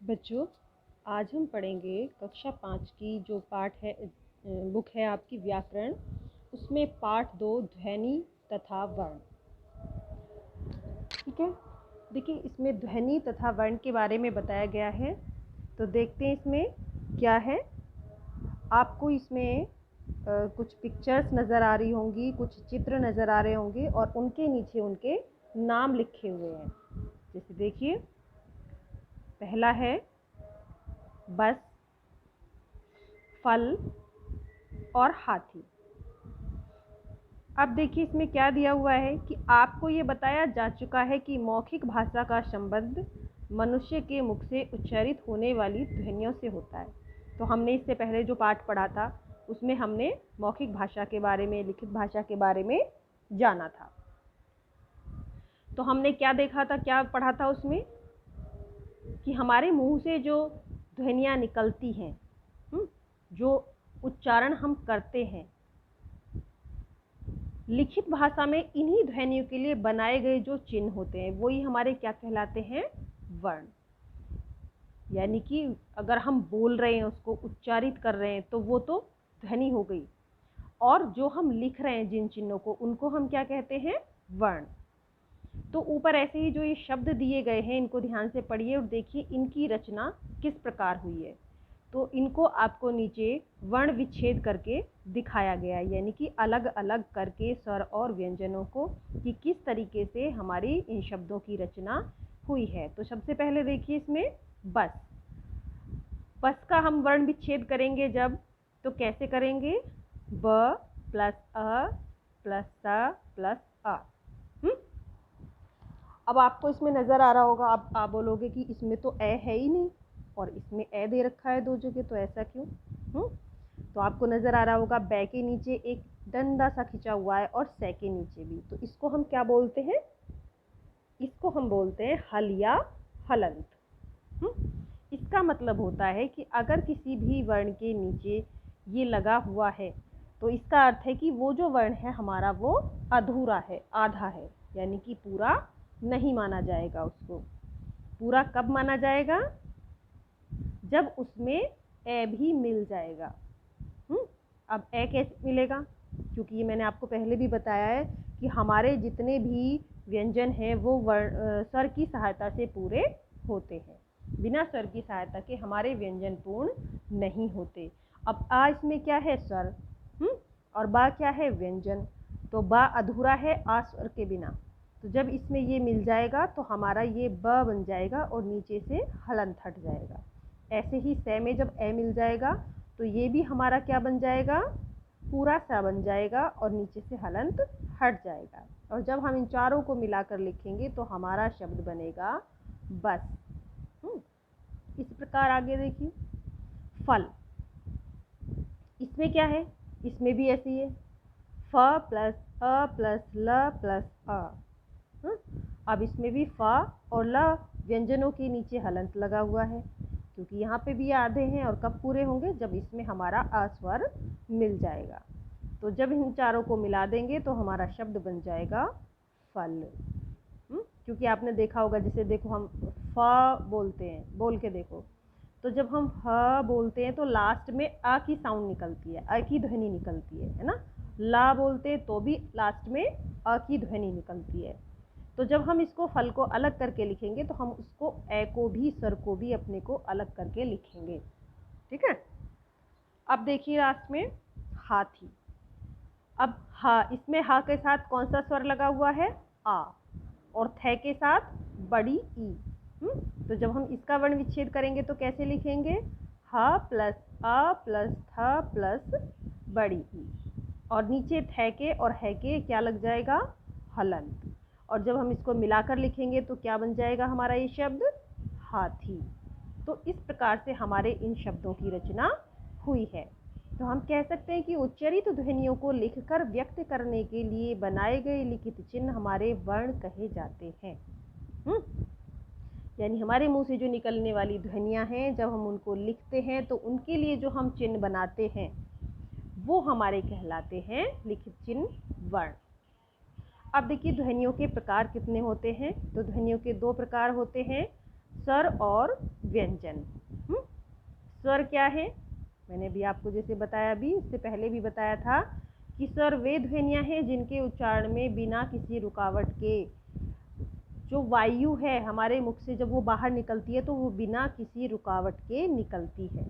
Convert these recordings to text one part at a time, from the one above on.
बच्चों, आज हम पढ़ेंगे कक्षा 5 की जो पाठ है बुक है आपकी व्याकरण। उसमें पाठ 2 ध्वनि तथा वर्ण। ठीक है, देखिए इसमें ध्वनि तथा वर्ण के बारे में बताया गया है। तो देखते हैं इसमें क्या है। आपको इसमें कुछ पिक्चर्स नज़र आ रही होंगी, कुछ चित्र नज़र आ रहे होंगे और उनके नीचे उनके नाम लिखे हुए हैं। जैसे देखिए, पहला है बस, फल और हाथी। अब देखिए इसमें क्या दिया हुआ है कि आपको ये बताया जा चुका है कि मौखिक भाषा का संबंध मनुष्य के मुख से उच्चारित होने वाली ध्वनियों से होता है। तो हमने इससे पहले जो पाठ पढ़ा था उसमें हमने मौखिक भाषा के बारे में, लिखित भाषा के बारे में जाना था। तो हमने क्या देखा था, क्या पढ़ा था उसमें कि हमारे मुंह से जो ध्वनियाँ निकलती हैं, जो उच्चारण हम करते हैं, लिखित भाषा में इन्हीं ध्वनियों के लिए बनाए गए जो चिन्ह होते हैं वही हमारे क्या कहलाते हैं, वर्ण। यानी कि अगर हम बोल रहे हैं, उसको उच्चारित कर रहे हैं, तो वो तो ध्वनि हो गई, और जो हम लिख रहे हैं जिन चिन्हों को, उनको हम क्या कहते हैं, वर्ण। तो ऊपर ऐसे ही जो ये शब्द दिए गए हैं, इनको ध्यान से पढ़िए और देखिए इनकी रचना किस प्रकार हुई है। तो इनको आपको नीचे वर्ण विच्छेद करके दिखाया गया है, यानी कि अलग अलग करके स्वर और व्यंजनों को कि किस तरीके से हमारी इन शब्दों की रचना हुई है। तो सबसे पहले देखिए इसमें बस। बस का हम वर्ण विच्छेद करेंगे जब, तो कैसे करेंगे, ब प्लस अ प्लस स प्लस अ। अब आपको इसमें नज़र आ रहा होगा, आप बोलोगे कि इसमें तो ए है ही नहीं और इसमें ए दे रखा है दो जगह, तो ऐसा क्यों। तो आपको नज़र आ रहा होगा बै के नीचे एक डंडा सा खिंचा हुआ है और से के नीचे भी। तो इसको हम क्या बोलते हैं, इसको हम बोलते हैं हल या हलंत। इसका मतलब होता है कि अगर किसी भी वर्ण के नीचे ये लगा हुआ है तो इसका अर्थ है कि वो जो वर्ण है हमारा वो अधूरा है, आधा है, यानी कि पूरा नहीं माना जाएगा उसको। पूरा कब माना जाएगा, जब उसमें ए भी मिल जाएगा। अब ए कैसे मिलेगा, क्योंकि ये मैंने आपको पहले भी बताया है कि हमारे जितने भी व्यंजन हैं वो स्वर की सहायता से पूरे होते हैं। बिना स्वर की सहायता के हमारे व्यंजन पूर्ण नहीं होते। अब आ इसमें क्या है, स्वर, और बा क्या है, व्यंजन। तो बा अधूरा है आ स्वर के बिना। तो जब इसमें ये मिल जाएगा तो हमारा ये ब बन जाएगा और नीचे से हलंत हट जाएगा। ऐसे ही से में जब ए मिल जाएगा तो ये भी हमारा क्या बन जाएगा, पूरा सा बन जाएगा और नीचे से हलंत हट जाएगा। और जब हम इन चारों को मिलाकर लिखेंगे तो हमारा शब्द बनेगा बस। इस प्रकार आगे देखिए, फल। इसमें क्या है, इसमें भी ऐसी है, फ प्लस अ प्लस ल प्लस अ। अब इसमें भी फ और ल व्यंजनों के नीचे हलंत लगा हुआ है, क्योंकि यहाँ पे भी आधे हैं। और कब पूरे होंगे, जब इसमें हमारा अ स्वर मिल जाएगा। तो जब इन चारों को मिला देंगे तो हमारा शब्द बन जाएगा फल। क्योंकि आपने देखा होगा, जैसे देखो हम फ बोलते हैं, बोल के देखो, तो जब हम ह बोलते हैं तो लास्ट में अ की साउंड निकलती है, अ की ध्वनि निकलती है ना। ला बोलते हैं तो भी लास्ट में अ की ध्वनि निकलती है। तो जब हम इसको फल को अलग करके लिखेंगे तो हम उसको ए को भी, स्वर को भी अपने को अलग करके लिखेंगे। ठीक है। अब देखिए लास्ट में हाथी। अब हा, इसमें हा के साथ कौन सा स्वर लगा हुआ है, आ, और थे के साथ बड़ी ई। तो जब हम इसका वर्ण विच्छेद करेंगे तो कैसे लिखेंगे, ह प्लस अ प्लस थ प्लस बड़ी ई, और नीचे थे के और है के क्या लग जाएगा, हलंत। और जब हम इसको मिलाकर लिखेंगे तो क्या बन जाएगा हमारा ये शब्द, हाथी। तो इस प्रकार से हमारे इन शब्दों की रचना हुई है। तो हम कह सकते हैं कि उच्चरित ध्वनियों को लिखकर व्यक्त करने के लिए बनाए गए लिखित चिन्ह हमारे वर्ण कहे जाते हैं। यानी हमारे मुंह से जो निकलने वाली ध्वनियाँ हैं, जब हम उनको लिखते हैं तो उनके लिए जो हम चिन्ह बनाते हैं वो हमारे कहलाते हैं लिखित चिन्ह, वर्ण। अब देखिए ध्वनियों के प्रकार कितने होते हैं। तो ध्वनियों के दो प्रकार होते हैं, स्वर और व्यंजन। स्वर क्या है? मैंने भी आपको जैसे बताया, भी इससे पहले भी बताया था कि स्वर वे ध्वनियाँ हैं जिनके उच्चारण में बिना किसी रुकावट के जो वायु है हमारे मुख से जब वो बाहर निकलती है तो वो बिना किसी रुकावट के निकलती है।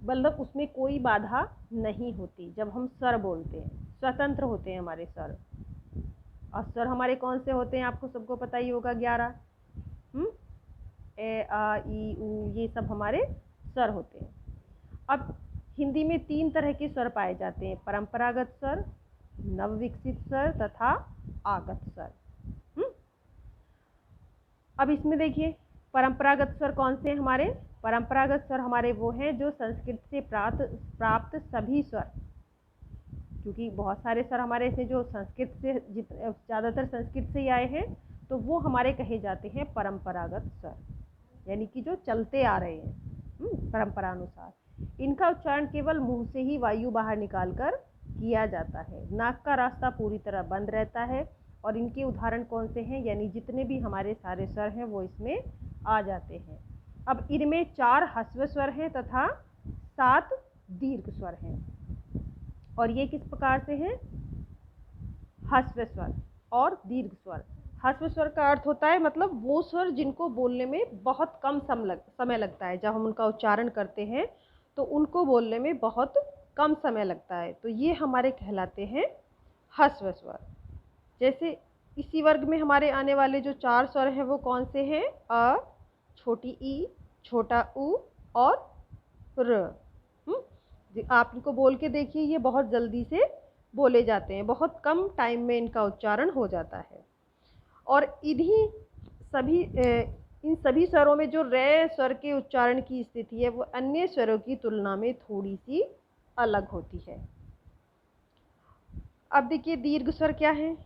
मतलब उसमें कोई बाधा नहीं होती जब हम स्वर बोलते हैं, स्वतंत्र होते हैं हमारे स्वर। और स्वर हमारे कौन से होते हैं आपको सबको पता ही होगा, 11। ए आ ई उ, ये सब हमारे स्वर होते हैं। अब हिंदी में 3 तरह के स्वर पाए जाते हैं, परंपरागत स्वर, नवविकसित स्वर तथा आगत स्वर। अब इसमें देखिए परंपरागत स्वर कौन से हैं हमारे? परंपरागत स्वर हमारे वो हैं जो संस्कृत से प्राप्त सभी स्वर, क्योंकि बहुत सारे स्वर हमारे ऐसे जो संस्कृत से ज़्यादातर संस्कृत से ही आए हैं, तो वो हमारे कहे जाते हैं परंपरागत स्वर, यानी कि जो चलते आ रहे हैं परंपरा अनुसार। इनका उच्चारण केवल मुंह से ही वायु बाहर निकालकर किया जाता है, नाक का रास्ता पूरी तरह बंद रहता है। और इनके उदाहरण कौन से हैं, यानी जितने भी हमारे सारे स्वर हैं वो इसमें आ जाते हैं। अब इनमें 4 ह्रस्व स्वर हैं तथा 7 दीर्घ स्वर हैं। और ये किस प्रकार से हैं? ह्रस्व स्वर और दीर्घ स्वर। ह्रस्व स्वर का अर्थ होता है मतलब वो स्वर जिनको बोलने में बहुत कम समय लगता है, जब हम उनका उच्चारण करते हैं तो उनको बोलने में बहुत कम समय लगता है, तो ये हमारे कहलाते हैं ह्रस्व स्वर। जैसे इसी वर्ग में हमारे आने वाले जो 4 स्वर हैं वो कौन से हैं? अ, छोटी ई, छोटा उ और र। आप इनको बोल के देखिए, ये बहुत जल्दी से बोले जाते हैं, बहुत कम टाइम में इनका उच्चारण हो जाता है। और इन सभी स्वरों में जो रे स्वर के उच्चारण की स्थिति है वो अन्य स्वरों की तुलना में थोड़ी सी अलग होती है। अब देखिए दीर्घ स्वर क्या है?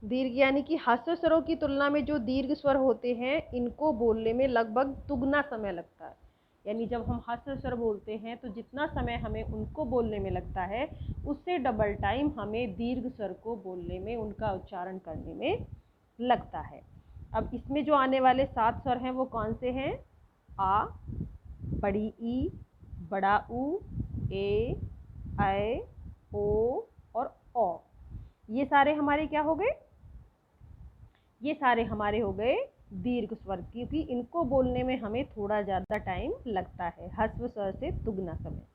दीर्घ यानी कि ह्रस्व स्वरों की तुलना में जो दीर्घ स्वर होते हैं इनको बोलने में लगभग दुगना समय लगता है। यानी जब हम ह्रस्व स्वर बोलते हैं तो जितना समय हमें उनको बोलने में लगता है उससे डबल टाइम हमें दीर्घ स्वर को बोलने में, उनका उच्चारण करने में लगता है। अब इसमें जो आने वाले 7 स्वर हैं वो कौन से हैं? आ, बड़ी ई, बड़ा ऊ, ए, ऐ, ओ और औ। ये सारे हमारे क्या हो गए? ये सारे हमारे हो गए दीर्घ स्वर, क्योंकि इनको बोलने में हमें थोड़ा ज़्यादा टाइम लगता है, ह्रस्व स्वर से दुगना समय।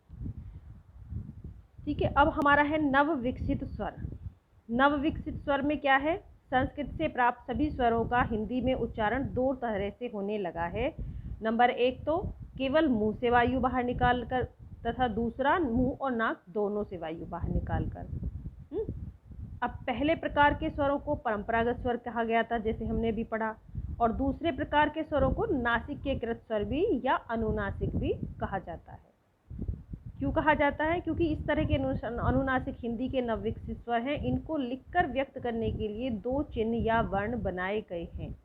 ठीक है, अब हमारा है नव विकसित स्वर। नव विकसित स्वर में क्या है? संस्कृत से प्राप्त सभी स्वरों का हिंदी में उच्चारण 2 तरह से होने लगा है। नंबर 1 तो केवल मुंह से वायु बाहर निकाल कर, तथा दूसरा मुंह और नाक दोनों से वायु बाहर निकाल कर। अब पहले प्रकार के स्वरों को परंपरागत स्वर कहा गया था, जैसे हमने भी पढ़ा, और दूसरे प्रकार के स्वरों को नासिक के कृत स्वर भी या अनुनासिक भी कहा जाता है। क्यों कहा जाता है? क्योंकि इस तरह के अनुनासिक हिंदी के नवविकसित स्वर हैं, इनको लिखकर व्यक्त करने के लिए 2 चिन्ह या वर्ण बनाए गए हैं,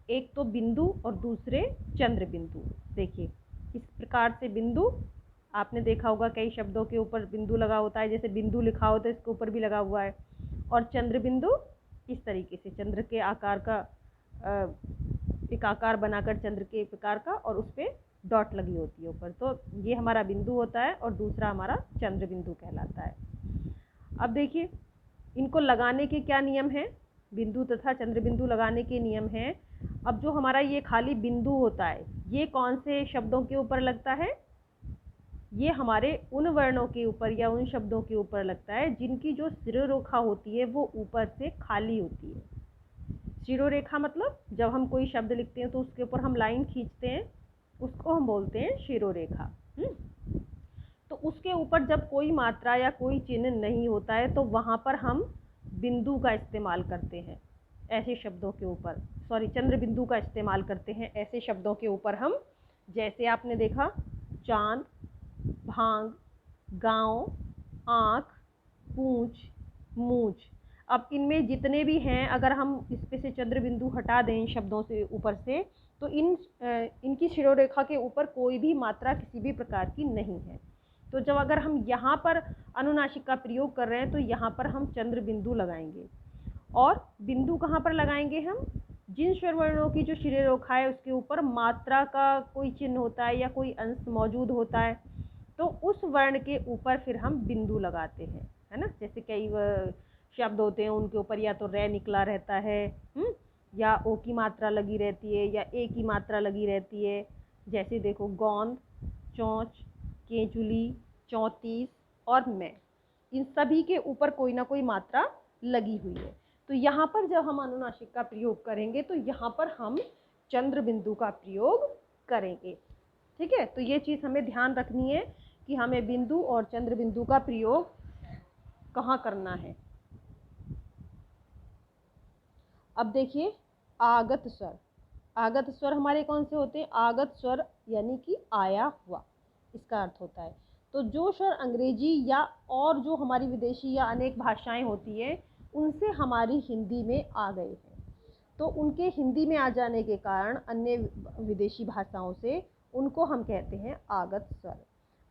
एक तो बिंदु और दूसरे चंद्र बिंदु। देखिए इस प्रकार से बिंदु, आपने देखा होगा कई शब्दों के ऊपर बिंदु लगा होता है, जैसे बिंदु लिखा होता है इसके ऊपर भी लगा हुआ है। और चंद्र बिंदु इस तरीके से चंद्र के आकार का एक आकार बनाकर चंद्र के प्रकार का, और उस पर डॉट लगी होती है ऊपर, तो ये हमारा बिंदु होता है और दूसरा हमारा चंद्र बिंदु कहलाता है। अब देखिए इनको लगाने के क्या नियम हैं? बिंदु तथा चंद्र बिंदु लगाने के नियम हैं। अब जो हमारा ये खाली बिंदु होता है ये कौन से शब्दों के ऊपर लगता है? ये हमारे उन वर्णों के ऊपर या उन शब्दों के ऊपर लगता है जिनकी जो शिरोरेखा होती है वो ऊपर से खाली होती है। शिरोरेखा मतलब जब हम कोई शब्द लिखते हैं तो उसके ऊपर हम लाइन खींचते हैं, उसको हम बोलते हैं शिरोरेखा। तो उसके ऊपर जब कोई मात्रा या कोई चिन्ह नहीं होता है तो वहाँ पर हम बिंदु का इस्तेमाल करते हैं ऐसे शब्दों के ऊपर, सॉरी चंद्र बिंदु का इस्तेमाल करते हैं ऐसे शब्दों के ऊपर हम। जैसे आपने देखा चांद, भांग, गांव, आँख, पूंछ, मूंछ। अब इनमें जितने भी हैं अगर हम इस पे से चंद्र बिंदु हटा दें इन शब्दों से ऊपर से, तो इनकी शिरोरेखा के ऊपर कोई भी मात्रा किसी भी प्रकार की नहीं है। तो जब अगर हम यहाँ पर अनुनासिक का प्रयोग कर रहे हैं तो यहाँ पर हम चंद्र बिंदु लगाएंगे। और बिंदु कहाँ पर लगाएंगे हम? जिन स्वर वर्णों की जो शिरोरेखा है उसके ऊपर मात्रा का कोई चिन्ह होता है या कोई अंश मौजूद होता है, तो उस वर्ण के ऊपर फिर हम बिंदु लगाते हैं, है ना। जैसे कई शब्द होते हैं उनके ऊपर या तो रे निकला रहता है, या ओ की मात्रा लगी रहती है या ए की मात्रा लगी रहती है। जैसे देखो गोंद, चोंच, केंचुली, 34 और मैं, इन सभी के ऊपर कोई ना कोई मात्रा लगी हुई है। तो यहाँ पर जब हम अनुनासिक का प्रयोग करेंगे तो यहाँ पर हम चंद्र बिंदु का प्रयोग करेंगे। ठीक है, तो ये चीज़ हमें ध्यान रखनी है कि हमें बिंदु और चंद्र बिंदु का प्रयोग कहाँ करना है। अब देखिए आगत स्वर, आगत स्वर हमारे कौन से होते हैं? आगत स्वर यानी कि आया हुआ, इसका अर्थ होता है। तो जो स्वर अंग्रेजी या और जो हमारी विदेशी या अनेक भाषाएं होती है उनसे हमारी हिंदी में आ गए हैं, तो उनके हिंदी में आ जाने के कारण अन्य विदेशी भाषाओं से उनको हम कहते हैं आगत स्वर।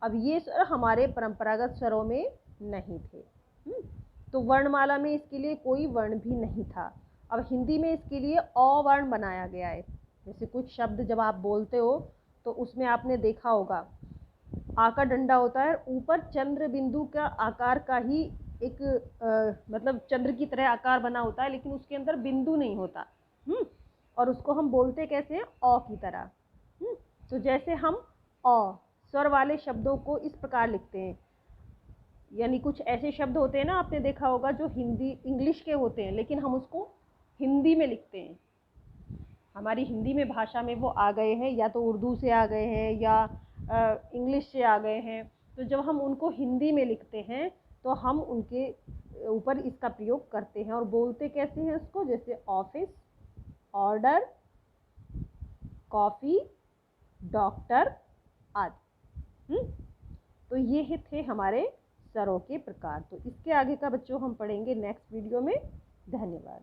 अब ये स्वर हमारे परंपरागत स्वरों में नहीं थे। तो वर्णमाला में इसके लिए कोई वर्ण भी नहीं था। अब हिंदी में इसके लिए अ वर्ण बनाया गया है। जैसे कुछ शब्द जब आप बोलते हो तो उसमें आपने देखा होगा आ का डंडा होता है, ऊपर चंद्र बिंदु का आकार का ही एक मतलब चंद्र की तरह आकार बना होता है, लेकिन उसके अंदर बिंदु नहीं होता। और उसको हम बोलते कैसे हैं? अ की तरह। तो जैसे हम अ स्वर वाले शब्दों को इस प्रकार लिखते हैं, यानी कुछ ऐसे शब्द होते हैं ना, आपने देखा होगा जो हिंदी इंग्लिश के होते हैं लेकिन हम उसको हिंदी में लिखते हैं। हमारी हिंदी में भाषा में वो आ गए हैं, या तो उर्दू से आ गए हैं या इंग्लिश से आ गए हैं। तो जब हम उनको हिंदी में लिखते हैं तो हम उनके ऊपर इसका प्रयोग करते हैं और बोलते कैसे हैं उसको? जैसे ऑफिस, ऑर्डर, कॉफ़ी, डॉक्टर आदि। तो ये थे हमारे स्वरों के प्रकार। तो इसके आगे का बच्चों हम पढ़ेंगे नेक्स्ट वीडियो में। धन्यवाद।